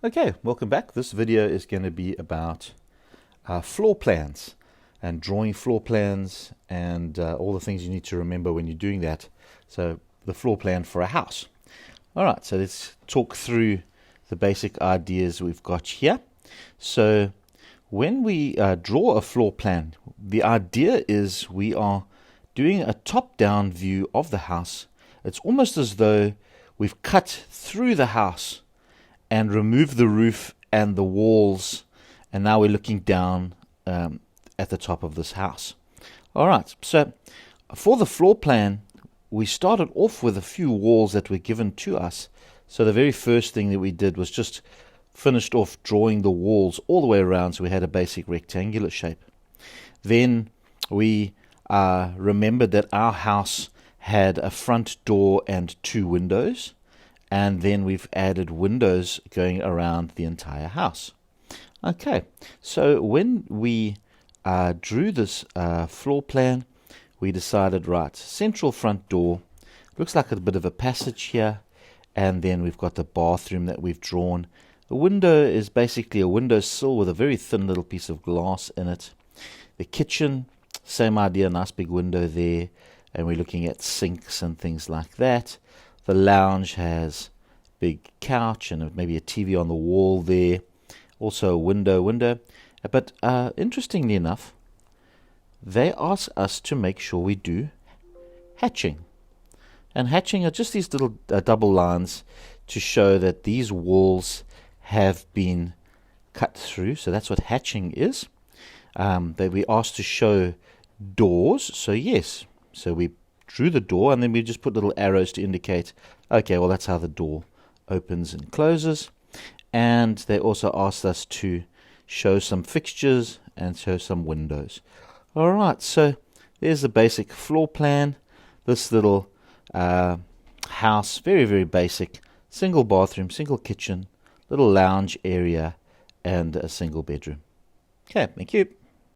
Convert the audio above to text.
Okay, welcome back. This video is going to be about floor plans and drawing floor plans and all the things you need to remember when you're doing that. So the floor plan for a house. Alright, so let's talk through the basic ideas we've got here. So when we draw a floor plan, the idea is we are doing a top-down view of the house. It's almost as though we've cut through the house and remove the roof and the walls, and now we're looking down at the top of this house. Alright, so for the floor plan, we started off with a few walls that were given to us. So the very first thing that we did was just finished off drawing the walls all the way around, so we had a basic rectangular shape. Then we remembered that our house had a front door and two windows, and then we've added windows going around the entire house. Okay, so when we drew this floor plan, we decided, right, central front door, looks like a bit of a passage here, and then we've got the bathroom that we've drawn. The window is basically a windowsill with a very thin little piece of glass in it. The kitchen, same idea, nice big window there, and we're looking at sinks and things like that. The lounge has big couch and maybe a TV on the wall there. Also a window. But interestingly enough, they ask us to make sure we do hatching. And hatching are just these little double lines to show that these walls have been cut through. So that's what hatching is. That we asked to show doors. So yes, so we drew the door, and then we just put little arrows to indicate, okay, well, that's how the door opens and closes. And they also asked us to show some fixtures and show some windows. Alright, so there's the basic floor plan. This little house, very, very basic. Single bathroom, single kitchen, little lounge area, and a single bedroom. Okay, thank you.